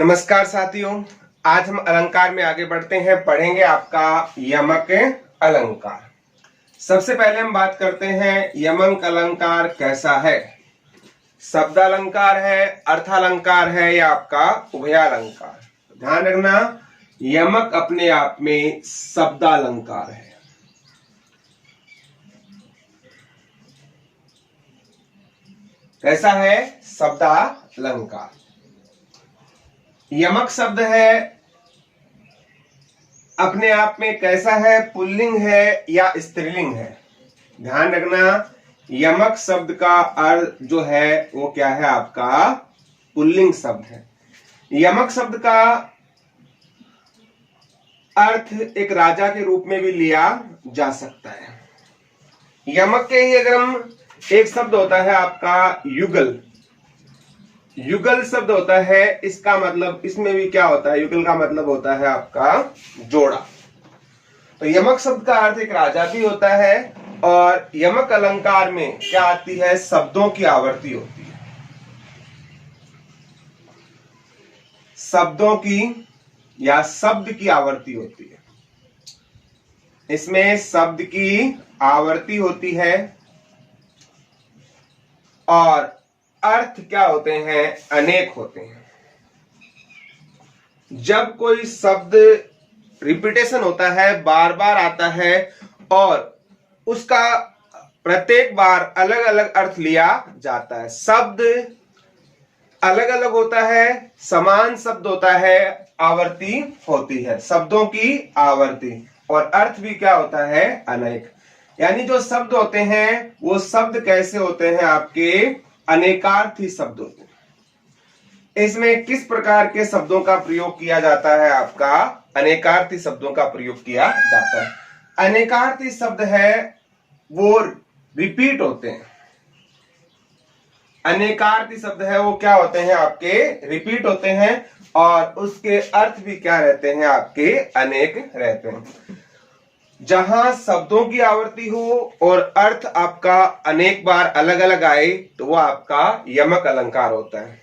नमस्कार साथियों, आज हम अलंकार में आगे बढ़ते हैं। पढ़ेंगे आपका यमक अलंकार। सबसे पहले हम बात करते हैं यमक अलंकार कैसा है। शब्द अलंकार है, अर्थालंकार है या आपका उभयालंकार। ध्यान रखना, यमक अपने आप में शब्दालंकार है। कैसा है? शब्दालंकार। यमक शब्द है, अपने आप में कैसा है? पुल्लिंग है या स्त्रीलिंग है। ध्यान रखना, यमक शब्द का अर्थ जो है वो क्या है? आपका पुल्लिंग शब्द है। यमक शब्द का अर्थ एक राजा के रूप में भी लिया जा सकता है। यमक के ही अगर हम एक शब्द होता है आपका युगल। युगल शब्द होता है, इसका मतलब इसमें भी क्या होता है? युगल का मतलब होता है आपका जोड़ा। तो यमक शब्द का अर्थ एक राजा भी होता है और यमक अलंकार में क्या आती है? शब्दों की आवर्ती होती है। शब्दों की या शब्द की आवर्ती होती है। इसमें शब्द की आवर्ती होती है और अर्थ क्या होते हैं? अनेक होते हैं। जब कोई शब्द रिपीटेशन होता है, बार बार आता है और उसका प्रत्येक बार अलग अलग अर्थ लिया जाता है। शब्द अलग अलग होता है, समान शब्द होता है, आवर्ती होती है। शब्दों की आवर्ती और अर्थ भी क्या होता है? अनेक। यानी जो शब्द होते हैं वो शब्द कैसे होते हैं? आपके अनेकार्थी शब्द होते हैं। इसमें किस प्रकार के शब्दों का प्रयोग किया जाता है? आपका अनेकार्थी शब्दों का प्रयोग किया जाता है। अनेकार्थी शब्द है वो रिपीट होते हैं। अनेकार्थी शब्द है वो क्या होते हैं? आपके रिपीट होते हैं और उसके अर्थ भी क्या रहते हैं? आपके अनेक रहते हैं। जहां शब्दों की आवर्ती हो और अर्थ आपका अनेक बार अलग अलग आए तो वो आपका यमक अलंकार होता है।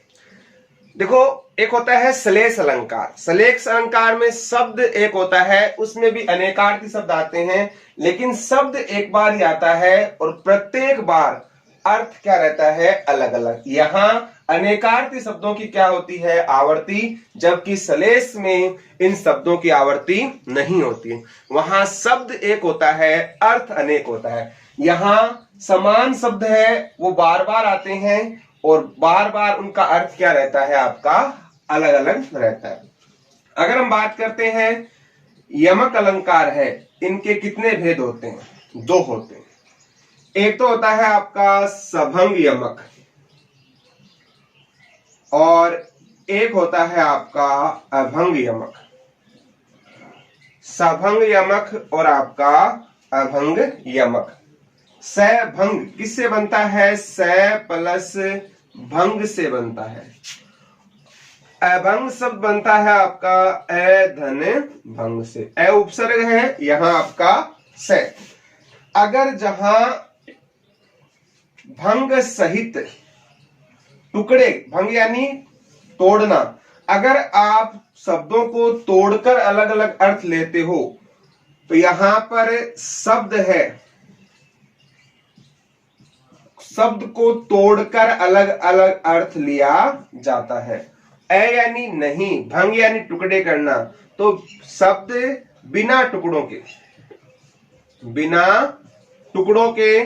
देखो, एक होता है श्लेष अलंकार। श्लेष अलंकार में शब्द एक होता है, उसमें भी अनेकार्थी शब्द आते हैं, लेकिन शब्द एक बार ही आता है और प्रत्येक बार अर्थ क्या रहता है? अलग अलग। यहां अनेकार्थी शब्दों की क्या होती है? आवर्ती, जबकि श्लेष में इन शब्दों की आवर्ती नहीं होती। वहां शब्द एक होता है, अर्थ अनेक होता है। यहां समान शब्द है, वो बार बार आते हैं और बार बार उनका अर्थ क्या रहता है? आपका अलग अलग रहता है। अगर हम बात करते हैं यमक अलंकार है, इनके कितने भेद होते हैं? दो होते हैं। एक तो होता है आपका सभंग यमक और एक होता है आपका अभंग यमक। सभंग यमक और आपका अभंग यमक। सभंग किससे बनता है? स प्लस भंग से बनता है। अभंग शब्द बनता है आपका अ धन भंग से। अ उपसर्ग है, यहां आपका स। अगर जहां भंग सहित टुकड़े, भंग यानी तोड़ना, अगर आप शब्दों को तोड़कर अलग अलग अर्थ लेते हो तो यहां पर शब्द है, शब्द को तोड़कर अलग अलग अर्थ लिया जाता है। अ यानी नहीं, भंग यानी टुकड़े करना, तो शब्द बिना टुकड़ों के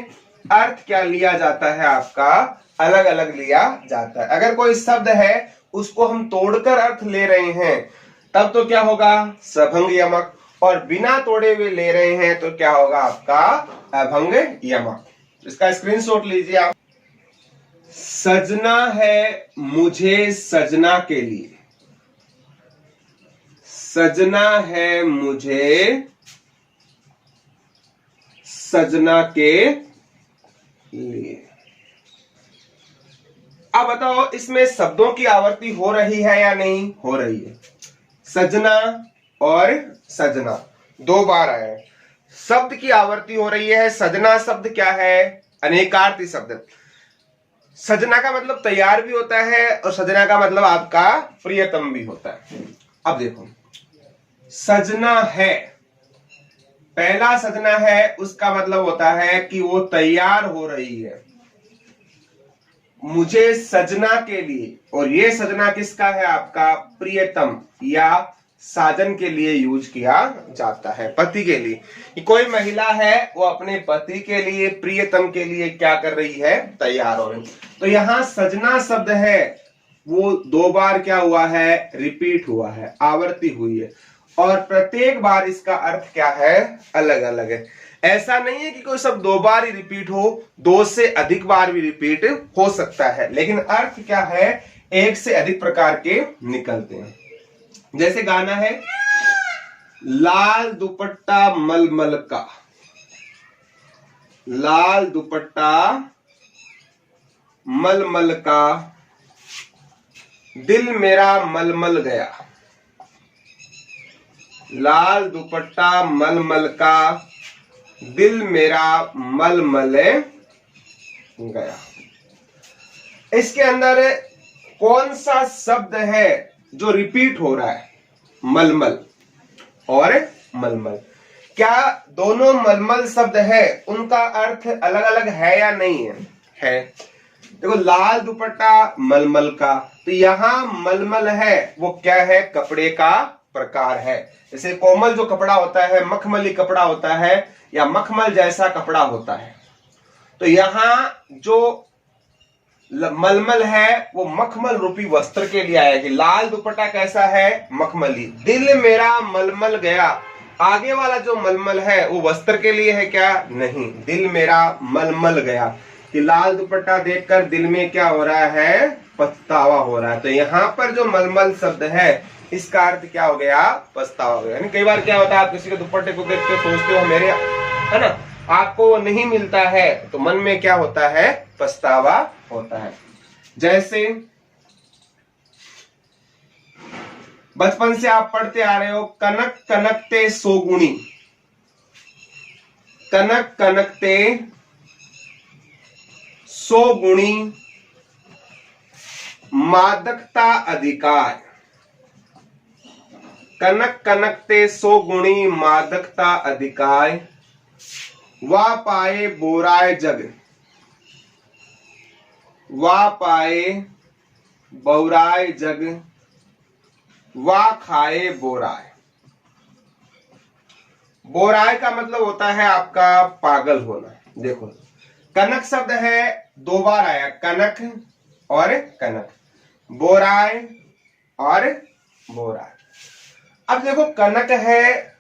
अर्थ क्या लिया जाता है? आपका अलग अलग लिया जाता है। अगर कोई शब्द है उसको हम तोड़कर अर्थ ले रहे हैं तब तो क्या होगा? सभंग यमक। और बिना तोड़े हुए ले रहे हैं तो क्या होगा? आपका अभंग यमक। इसका स्क्रीनशॉट लीजिए आप। सजना है मुझे सजना के लिए। सजना है मुझे सजना के लिए। अब बताओ, इसमें शब्दों की आवर्ती हो रही है या नहीं हो रही है? सजना और सजना दो बार आए, शब्द की आवर्ती हो रही है। सजना शब्द क्या है? अनेकार्थी शब्द। सजना का मतलब तैयार भी होता है और सजना का मतलब आपका प्रियतम भी होता है। अब देखो, सजना है, पहला सजना है, उसका मतलब होता है कि वो तैयार हो रही है मुझे सजना के लिए, और ये सजना किसका है? आपका प्रियतम या साजन के लिए यूज किया जाता है, पति के लिए। कि कोई महिला है वो अपने पति के लिए, प्रियतम के लिए क्या कर रही है? तैयार हो रही। तो यहां सजना शब्द है वो 2 बार क्या हुआ है? रिपीट हुआ है, आवर्ती हुई है, और प्रत्येक बार इसका अर्थ क्या है? अलग अलग है। ऐसा नहीं है कि कोई शब्द 2 बार ही रिपीट हो, 2 से अधिक बार भी रिपीट हो सकता है, लेकिन अर्थ क्या है? एक से अधिक प्रकार के निकलते हैं। जैसे गाना है, लाल दुपट्टा मलमल का, लाल दुपट्टा मलमल का, दिल मेरा मलमल गया, लाल दुपट्टा मलमल का, दिल मेरा मलमल गया। इसके अंदर कौन सा शब्द है जो रिपीट हो रहा है? मलमल और मलमल। क्या दोनों मलमल शब्द है उनका अर्थ अलग अलग है या नहीं है? है। देखो, लाल दुपट्टा मलमल का, तो यहां मलमल है वो क्या है? कपड़े का प्रकार है। जैसे कोमल जो कपड़ा होता है, मखमली कपड़ा होता है, या मखमल जैसा कपड़ा होता है। तो यहां जो मलमल है वो मखमल रूपी वस्त्र के लिए आया कि लाल दुपट्टा कैसा है? मखमली। दिल मेरा मलमल गया, आगे वाला जो मलमल है वो वस्त्र के लिए है क्या? नहीं, दिल मेरा मलमल गया, कि लाल दुपट्टा देखकर दिल में क्या हो रहा है? पछतावा हो रहा है। तो यहाँ पर जो मलमल शब्द है इसका अर्थ क्या हो गया? पछतावा हो गया। यानी कई बार क्या होता है, आप किसी के दुपट्टे को देख के सोचते हो मेरे, है ना, आपको वो नहीं मिलता है, तो मन में क्या होता है? पछतावा होता है। जैसे बचपन से आप पढ़ते आ रहे हो, कनक कनकते सोगुणी, कनक कनकते सोगुणी, मादकता अधिकार, कनक कनकते सोगुणी, मादकता अधिकार, वा पाए बोराय जग, वा पाए बौराय जग, वा खाए बोराय। बोराय का मतलब होता है आपका पागल होना। देखो, कनक शब्द है 2 बार आया, कनक और कनक, बोराय और बोराय। अब देखो, कनक है,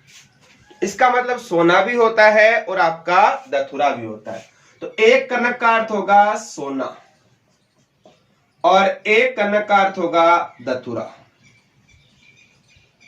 इसका मतलब सोना भी होता है और आपका दथुरा भी होता है। तो एक कनक का अर्थ होगा सोना और एक कनक का अर्थ होगा दथुरा।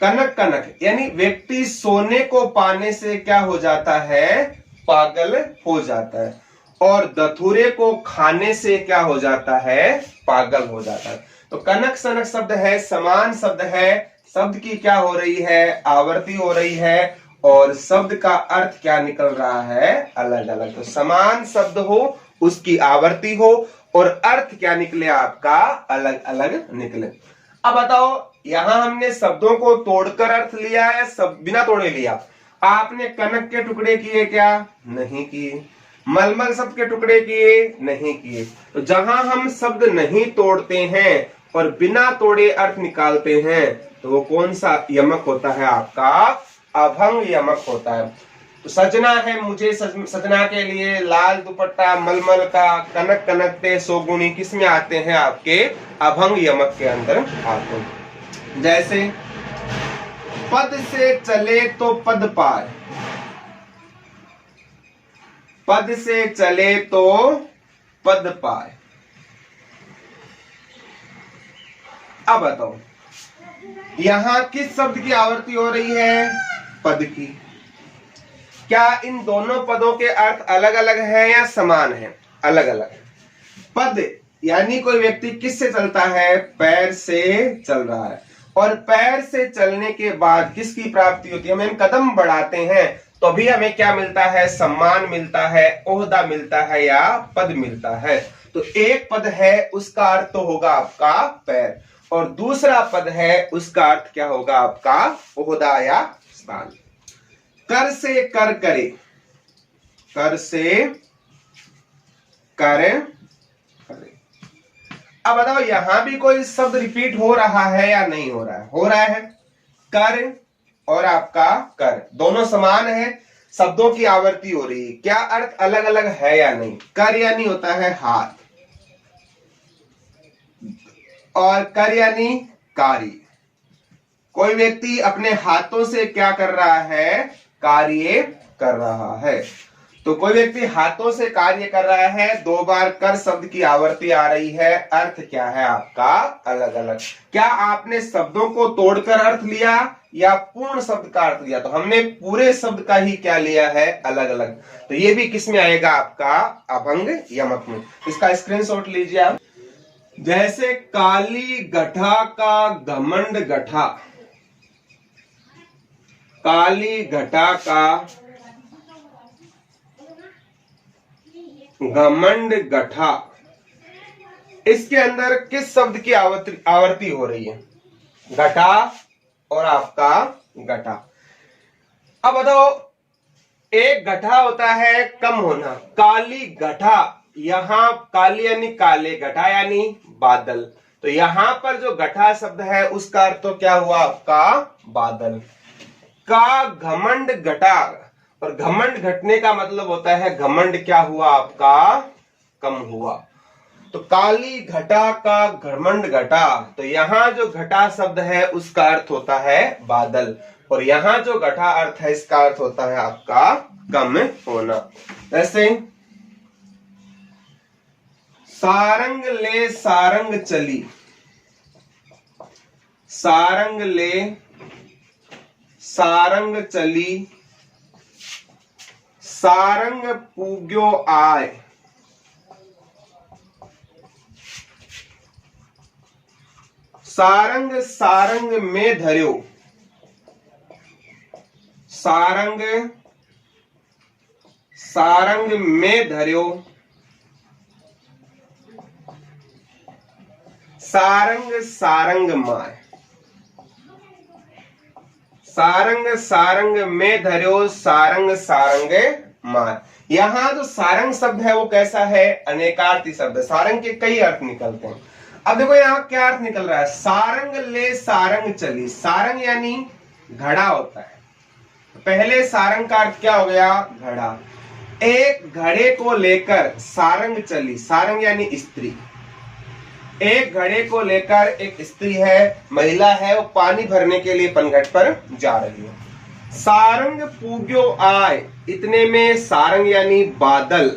कनक कनक यानी व्यक्ति सोने को पाने से क्या हो जाता है? पागल हो जाता है, और दथुरे को खाने से क्या हो जाता है? पागल हो जाता है। तो कनक सनक शब्द है, समान शब्द है, शब्द की क्या हो रही है? आवर्ती हो रही है, और शब्द का अर्थ क्या निकल रहा है? अलग अलग। तो समान शब्द हो, उसकी आवर्ती हो, और अर्थ क्या निकले? आपका अलग अलग निकले। अब बताओ, यहां हमने शब्दों को तोड़कर अर्थ लिया या सब बिना तोड़े लिया? आपने कनक के टुकड़े किए क्या? नहीं किए। मलमल शब्द के टुकड़े किए? नहीं किए। तो जहां हम शब्द नहीं तोड़ते हैं और बिना तोड़े अर्थ निकालते हैं, तो वो कौन सा यमक होता है? आपका अभंग यमक होता है। तो सजना है मुझे सजना के लिए, लाल दुपट्टा मलमल का, कनक कनकते सोगुणी, किस में आते हैं? आपके अभंग यमक के अंदर आते हैं। जैसे पद से चले तो पद पाए, पद से चले तो पद पाए। अब बताओ, यहां किस शब्द की आवर्ती हो रही है? पद की। क्या इन दोनों पदों के अर्थ अलग अलग है या समान है? अलग अलग है। पद यानी कोई व्यक्ति किस से चलता है? पैर से चल रहा है, और पैर से चलने के बाद किसकी प्राप्ति होती है? हम कदम बढ़ाते हैं तो भी हमें क्या मिलता है, सम्मान मिलता है, ओहदा मिलता है या पद मिलता है। तो एक पद है उसका अर्थ तो होगा आपका पैर, और दूसरा पद है उसका अर्थ क्या होगा आपका ओहदा या स्थान। कर से कर करे, कर से कर करे। अब बताओ यहां भी कोई शब्द रिपीट हो रहा है या नहीं हो रहा है? हो रहा है। कर और आपका कर दोनों समान है, शब्दों की आवृत्ति हो रही है। क्या अर्थ अलग अलग है या नहीं? कर यानी होता है हाथ, और कर यानी कार्य। कोई व्यक्ति अपने हाथों से क्या कर रहा है? कार्य कर रहा है। तो कोई व्यक्ति हाथों से कार्य कर रहा है, दो बार कर शब्द की आवृत्ति आ रही है, अर्थ क्या है आपका अलग अलग। क्या आपने शब्दों को तोड़कर अर्थ लिया या पूर्ण शब्द का अर्थ लिया? तो हमने पूरे शब्द का ही क्या लिया है, अलग अलग। तो ये भी किस में आएगा आपका अभंग यमक में। इसका स्क्रीनशॉट लीजिए आप। जैसे काली गठा का घमंड गठा, काली घटा का घमंड गठा, इसके अंदर किस शब्द की आवृत्ति हो रही है? घटा और आपका घटा। अब बताओ, एक घटा होता है कम होना, काली घटा, यहां काली यानी काले, घटा यानी बादल। तो यहां पर जो घटा शब्द है उसका अर्थ तो क्या हुआ आपका बादल। का घमंड घटा, और घमंड घटने का मतलब होता है घमंड क्या हुआ आपका कम हुआ। तो काली घटा का घमंड घटा, तो यहां जो घटा शब्द है उसका अर्थ होता है बादल, और यहां जो घटा अर्थ है इसका अर्थ होता है आपका कम होना। ऐसे सारंग ले सारंग चली, सारंग ले सारंग चली, सारंग पूग्यो आय, सारंग सारंग में धर्यो, सारंग सारंग में धर्यो, सारंग सारंग माय, सारंग सारंग में धर्यो, सारंग सारंग माय। यहां जो सारंग शब्द है वो कैसा है? अनेकार्थी शब्द है। सारंग के कई अर्थ निकलते हैं। अब देखो यहाँ क्या अर्थ निकल रहा है, सारंग ले सारंग चली। सारंग यानी घड़ा होता है। पहले सारंग का अर्थ क्या हो गया? घड़ा। एक घड़े को लेकर सारंग चली, सारंग यानी स्त्री। एक घड़े को लेकर एक स्त्री है, महिला है, वो पानी भरने के लिए पनघट पर जा रही है। सारंग पूग्यो आय, इतने में सारंग यानी बादल,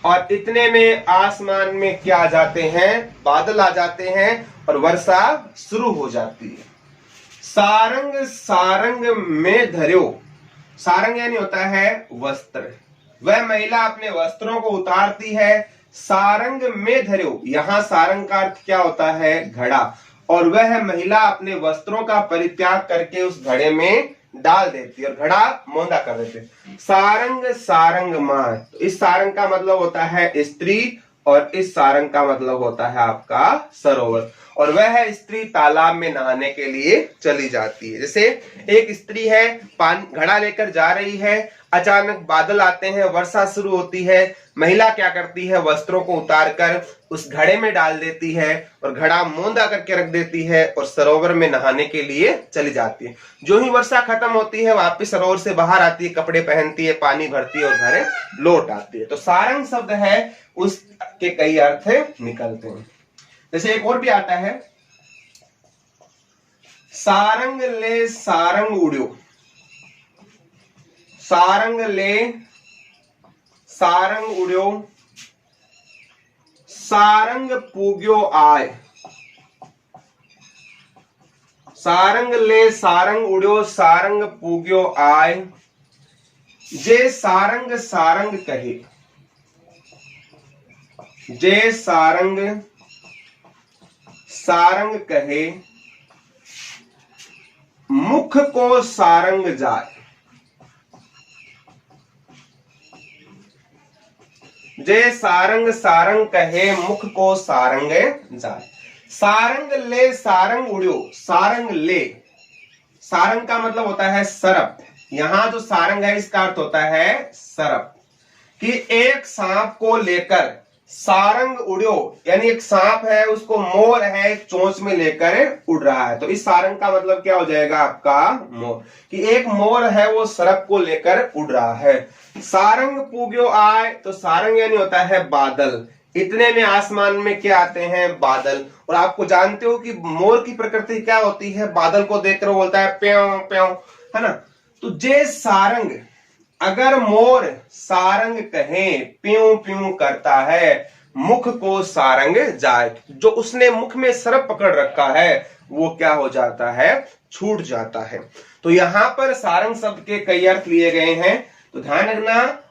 और इतने में आसमान में क्या आ जाते हैं? बादल आ जाते हैं और वर्षा शुरू हो जाती है। सारंग सारंग में धर्यो, सारंग यानी होता है वस्त्र। वह महिला अपने वस्त्रों को उतारती है। सारंग में धर्यो, यहां सारंग का अर्थ क्या होता है? घड़ा। और वह महिला अपने वस्त्रों का परित्याग करके उस घड़े में डाल देती है और घड़ा मोंदा कर देते। सारंग सारंग मां, तो इस सारंग का मतलब होता है स्त्री, और इस सारंग का मतलब होता है आपका सरोवर। और वह स्त्री तालाब में नहाने के लिए चली जाती है। जैसे एक स्त्री है, पानी घड़ा लेकर जा रही है, अचानक बादल आते हैं, वर्षा शुरू होती है। महिला क्या करती है? वस्त्रों को उतारकर उस घड़े में डाल देती है और घड़ा मोंदा करके रख देती है और सरोवर में नहाने के लिए चली जाती है। जो ही वर्षा खत्म होती है वापस सरोवर से बाहर आती है, कपड़े पहनती है, पानी भरती है और घर लौट आती है। तो सारंग शब्द है उसके कई अर्थ निकलते हैं। जैसे एक और भी आता है, सारंग ले सारंग उड़्यो, सारंग ले सारंग उड़्यो, सारंग पूग्यो आय, सारंग ले सारंग उड़्यो, सारंग पूग्यो आय। जे सारंग सारंग कहे, जे सारंग सारंग कहे, मुख को सारंग जाए, जे सारंग सारंग कहे मुख को सारंग जाए। सारंग ले सारंग उड़ियो, सारंग ले, सारंग का मतलब होता है सरप। यहां जो सारंग है इसका अर्थ होता है सरप, कि एक सांप को लेकर सारंग उड़ियो, यानी एक सांप है उसको मोर है चोंच में लेकर उड़ रहा है। तो इस सारंग का मतलब क्या हो जाएगा आपका मोर, कि एक मोर है वो सरप को लेकर उड़ रहा है। सारंग पूग्यो आए, तो सारंग यानी होता है बादल। इतने में आसमान में क्या आते हैं बादल। और आपको जानते हो कि मोर की प्रकृति क्या होती है, बादल को देखकर बोलता है प्याऊ प्याऊ, है ना। तो जे सारंग, अगर मोर सारंग कहे प्यू प्यू करता है, मुख को सारंग जाए, जो उसने मुख में सरप पकड़ रखा है वो क्या हो जाता है, छूट जाता है। तो यहां पर सारंग शब्द के कई अर्थ लिए गए हैं, तो ध्यान रखना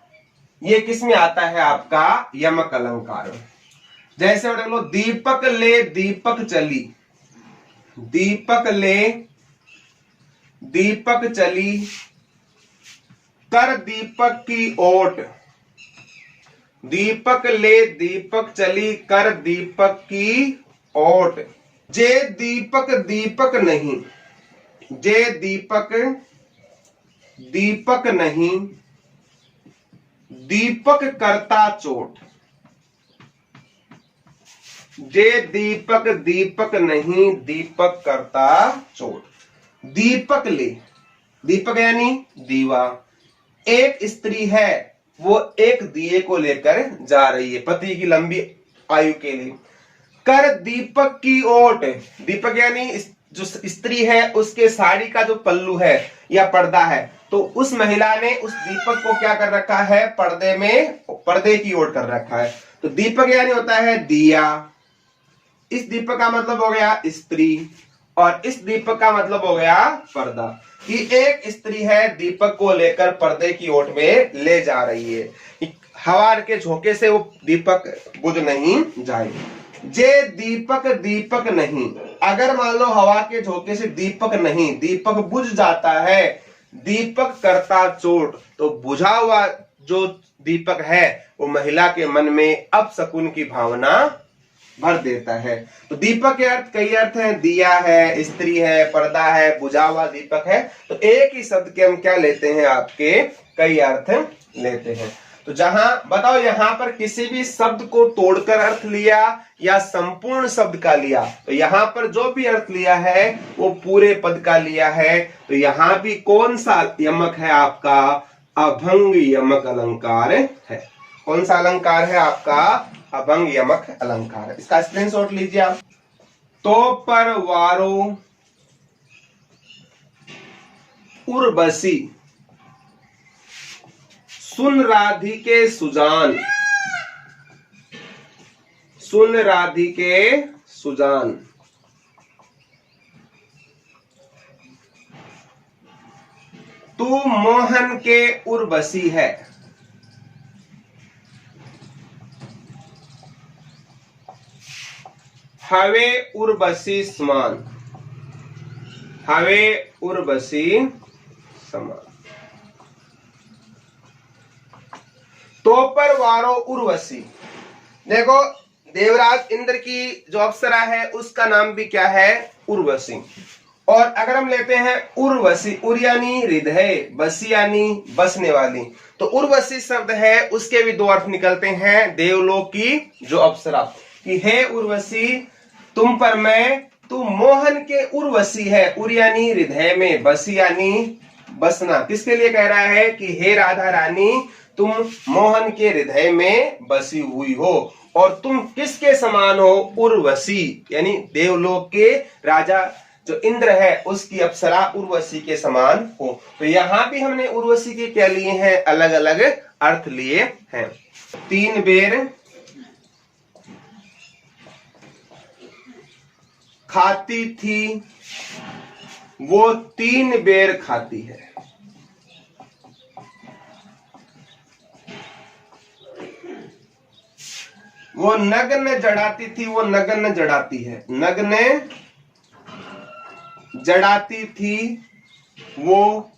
ये किस में आता है आपका यमक अलंकार। जैसे देख लो, दीपक ले दीपक चली, दीपक ले दीपक चली, कर दीपक की ओट, दीपक ले दीपक चली कर दीपक की ओट। जे दीपक दीपक नहीं, जे दीपक दीपक नहीं, दीपक करता चोट, जे दीपक दीपक नहीं, दीपक करता चोट। दीपक ले, दीपक यानी दीवा, एक स्त्री है वो एक दिए को लेकर जा रही है पति की लंबी आयु के लिए। कर दीपक की ओट, दीपक यानी जो स्त्री है उसके साड़ी का जो पल्लू है या पर्दा है, तो उस महिला ने उस दीपक को क्या कर रखा है, पर्दे में, पर्दे की ओर कर रखा है। तो दीपक यानी होता है दिया, इस दीपक का मतलब हो गया स्त्री, और इस दीपक का मतलब हो गया पर्दा, कि एक स्त्री है दीपक को लेकर पर्दे की ओट में ले जा रही है, हवा के झोंके से वो दीपक बुझ नहीं जाए। जे दीपक दीपक नहीं, अगर मान लो हवा के झोंके से दीपक नहीं, दीपक बुझ जाता है, दीपक करता चोट, तो बुझा हुआ जो दीपक है वो महिला के मन में अपशकुन की भावना भर देता है। तो दीपक के अर्थ कई अर्थ हैं, दिया है, स्त्री है, पर्दा है, बुझा हुआ दीपक है। तो एक ही शब्द के हम क्या लेते हैं, आपके कई अर्थ लेते हैं। तो जहां बताओ, यहां पर किसी भी शब्द को तोड़कर अर्थ लिया या संपूर्ण शब्द का लिया, तो यहां पर जो भी अर्थ लिया है वो पूरे पद का लिया है। तो यहां भी कौन सा यमक है आपका, अभंग यमक अलंकार है। कौन सा अलंकार है आपका, अभंग यमक अलंकार। इसका स्क्रीनशॉट लीजिए आप। तो पर वारो उर्वशी, सुन राधिके सुजान, सुन राधिके सुजान। तू मोहन के उर्वशी है, हवे उर्वशी समान, हवे उर्वशी समान। तो पर वारो उर्वशी, देखो देवराज इंद्र की जो अप्सरा है उसका नाम भी क्या है, उर्वशी। और अगर हम लेते हैं उर्वशी, उर यानी हृदय, वशी यानी बसने वाली, तो उर्वशी शब्द है उसके भी दो अर्थ निकलते हैं। देवलोक की जो अप्सरा, कि हे उर्वशी तुम पर मैं, तू मोहन के उर्वशी है, उर यानी हृदय में, बसी यानी बसना। किसके लिए कह रहा है कि हे राधा रानी तुम मोहन के हृदय में बसी हुई हो, और तुम किसके समान हो, उर्वशी यानी देवलोक के राजा जो इंद्र है उसकी अप्सरा उर्वशी के समान हो। तो यहां भी हमने उर्वशी के क्या लिए हैं, अलग अलग अर्थ लिए हैं। तीन बेर खाती थी, वो तीन बेर खाती है। वो नग्न जड़ाती थी, वो नग्न जड़ाती है, नग्न जड़ाती थी, वो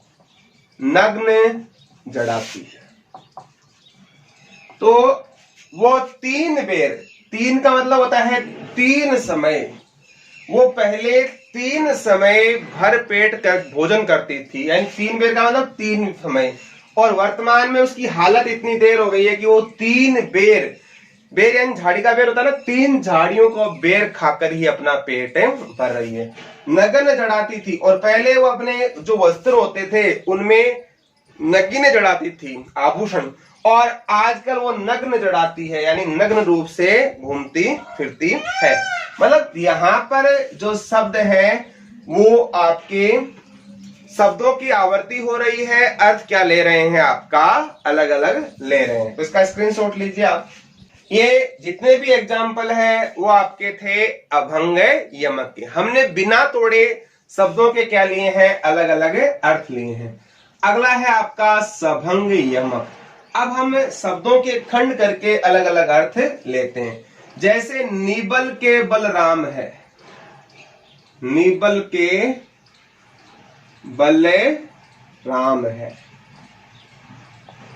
नग्न जड़ाती है। तो वो 3 बेर, 3 का मतलब होता है 3 समय, वो पहले 3 समय भर पेट कर भोजन करती थी, यानी 3 बेर का मतलब 3 समय। और वर्तमान में उसकी हालत इतनी देर हो गई है कि वो 3 बेर, बेर यानी झाड़ी का बेर होता है ना, 3 झाड़ियों को बेर खाकर ही अपना पेट भर रही है। नग्न जड़ाती थी, और पहले वो अपने जो वस्त्र होते थे उनमें नगीने जड़ाती थी, आभूषण, और आजकल वो नग्न जड़ाती है, यानी नग्न रूप से घूमती फिरती है। मतलब यहां पर जो शब्द है वो आपके शब्दों की आवर्ती हो रही है, अर्थ क्या ले रहे हैं आपका अलग अलग ले रहे हैं। तो इसका स्क्रीनशॉट लीजिए आप। ये जितने भी एग्जाम्पल है वो आपके थे अभंग यमक के। हमने बिना तोड़े शब्दों के क्या लिए हैं, अलग अलग अर्थ लिए हैं। अगला है आपका सभंग यमक। अब हम शब्दों के खंड करके अलग अलग अर्थ लेते हैं। जैसे नीबल के बलराम है, नीबल के बल राम है।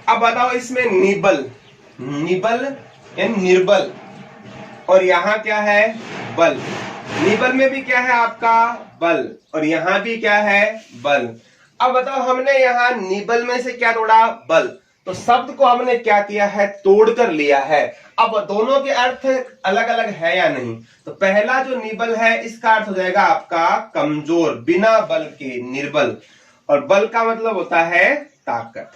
अब बताओ इसमें नीबल, निबल यानी निर्बल, और यहां क्या है, बल। निबल में भी क्या है आपका बल, और यहां भी क्या है, बल। अब बताओ हमने यहां निबल में से क्या तोड़ा, बल। तो शब्द को हमने क्या किया है, तोड़कर लिया है। अब दोनों के अर्थ अलग अलग है या नहीं। तो पहला जो निबल है इसका अर्थ हो जाएगा आपका कमजोर, बिना बल के, निर्बल। और बल का मतलब होता है ताकत।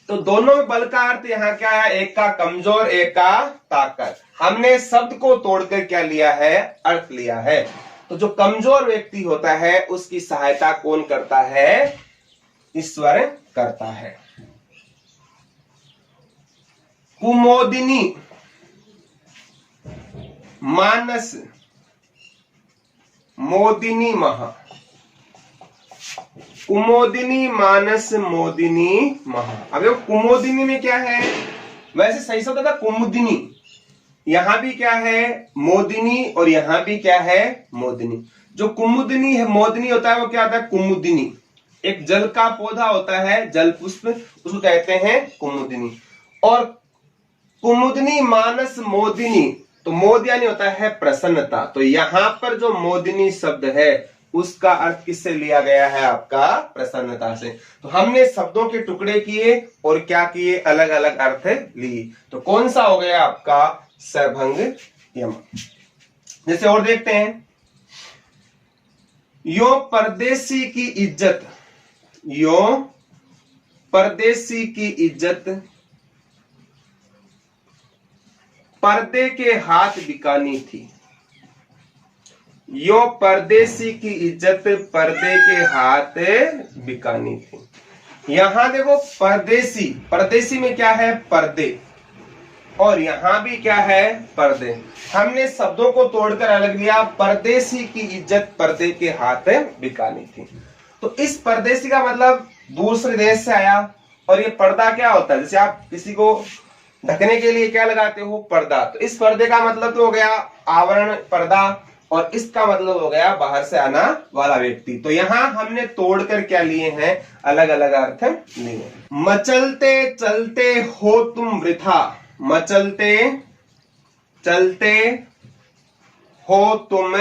तो दोनों में बल का अर्थ यहाँ क्या है, एक का कमजोर, एक का ताकत। हमने शब्द को तोड़कर क्या लिया है, अर्थ लिया है। तो जो कमजोर व्यक्ति होता है उसकी सहायता कौन करता है, ईश्वर करता है। कुमोदिनी मानस मोदिनी महा, कुमोदिनी मानस मोदिनी महा। अब देखो कुमोदिनी में क्या है, वैसे सही से होता था कुमुदिनी, यहां भी क्या है मोदिनी, और यहां भी क्या है मोदिनी। जो कुमुदिनी है, मोदिनी होता है वो क्या होता है कुमुदिनी, एक जल का पौधा होता है, जल पुष्प, उसको कहते हैं कुमुदिनी। और कुमुदिनी मानस मोदिनी, तो मोद यानी होता है प्रसन्नता। तो यहां पर जो मोदिनी शब्द है उसका अर्थ किससे लिया गया है, आपका प्रसन्नता से। तो हमने शब्दों के टुकड़े किए और क्या किए, अलग अलग अर्थ लिए। तो कौन सा हो गया आपका सभंग यमक। जैसे और देखते हैं, यो परदेसी की इज्जत, यो परदेसी की इज्जत पर्दे के हाथ बिकानी थी। यो परदेसी की इज्जत पर्दे के हाथ बिकानी थी। यहां देखो परदेसी, परदेसी में क्या है पर्दे, और यहां भी क्या है पर्दे। हमने शब्दों को तोड़कर अलग लिया, परदेसी की इज्जत पर्दे के हाथ बिकानी थी। तो इस परदेसी का मतलब दूसरे देश से आया। और ये पर्दा क्या होता है, जैसे आप किसी को ढकने के लिए क्या लगाते हो, पर्दा। तो इस पर्दे का मतलब तो हो गया आवरण, पर्दा, और इसका मतलब हो गया बाहर से आना वाला व्यक्ति। तो यहां हमने तोड़कर क्या लिए हैं, अलग अलग अर्थ लिए। मचलते चलते हो तुम वृथा, मचलते चलते हो तुम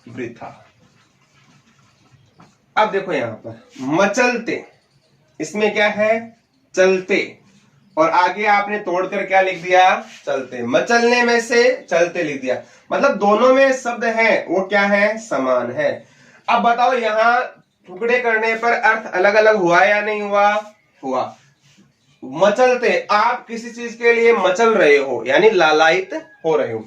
वृथा। अब देखो यहां पर मचलते, इसमें क्या है चलते, और आगे आपने तोड़कर क्या लिख दिया, चलते। मचलने में से चलते लिख दिया, मतलब दोनों में शब्द है वो क्या है, समान है। अब बताओ यहां टुकड़े करने पर अर्थ अलग अलग हुआ या नहीं हुआ, हुआ। मचलते, आप किसी चीज के लिए मचल रहे हो यानी लालायित हो रहे हो,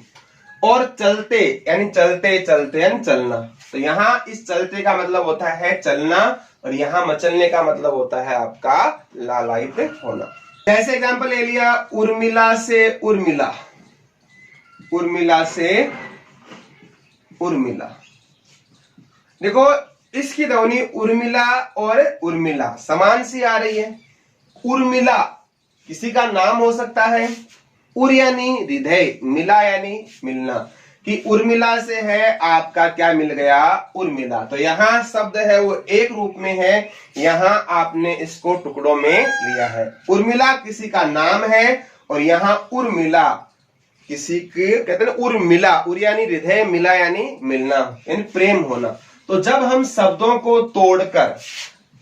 और चलते यानी चलते चलते यानी चलना। तो यहां इस चलते का मतलब होता है चलना, और यहां मचलने का मतलब होता है आपका लालायित होना। जैसे एग्जांपल ले लिया, उर्मिला से उर्मिला, उर्मिला से उर्मिला। देखो इसकी ध्वनि उर्मिला और उर्मिला समान सी आ रही है। उर्मिला किसी का नाम हो सकता है, उर यानी हृदय, मिला यानी मिलना, कि उर्मिला से है आपका क्या मिल गया, उर्मिला। तो यहां शब्द है वो एक रूप में है, यहां आपने इसको टुकड़ों में लिया है। उर्मिला किसी का नाम है और यहां उर्मिला, किसी के कहते हैं उर्मिला, उर यानी हृदय, मिला यानी मिलना, यानी प्रेम होना। तो जब हम शब्दों को तोड़कर,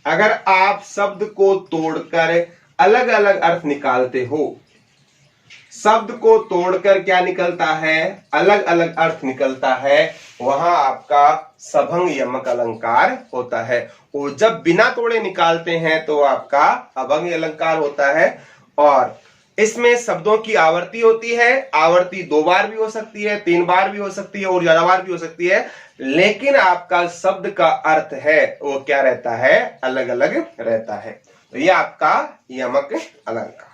अगर आप शब्द को तोड़कर अलग अलग अर्थ निकालते हो, शब्द को तोड़कर क्या निकलता है, अलग अलग अर्थ निकलता है, वहां आपका सभंग यमक अलंकार होता है। और जब बिना तोड़े निकालते हैं तो आपका अभंग अलंकार होता है। और इसमें शब्दों की आवर्ती होती है, आवर्ती 2 बार भी हो सकती है, 3 बार भी हो सकती है और ज्यादा बार भी हो सकती है, लेकिन आपका शब्द का अर्थ है वो क्या रहता है, अलग अलग रहता है। तो ये आपका यमक अलंकार।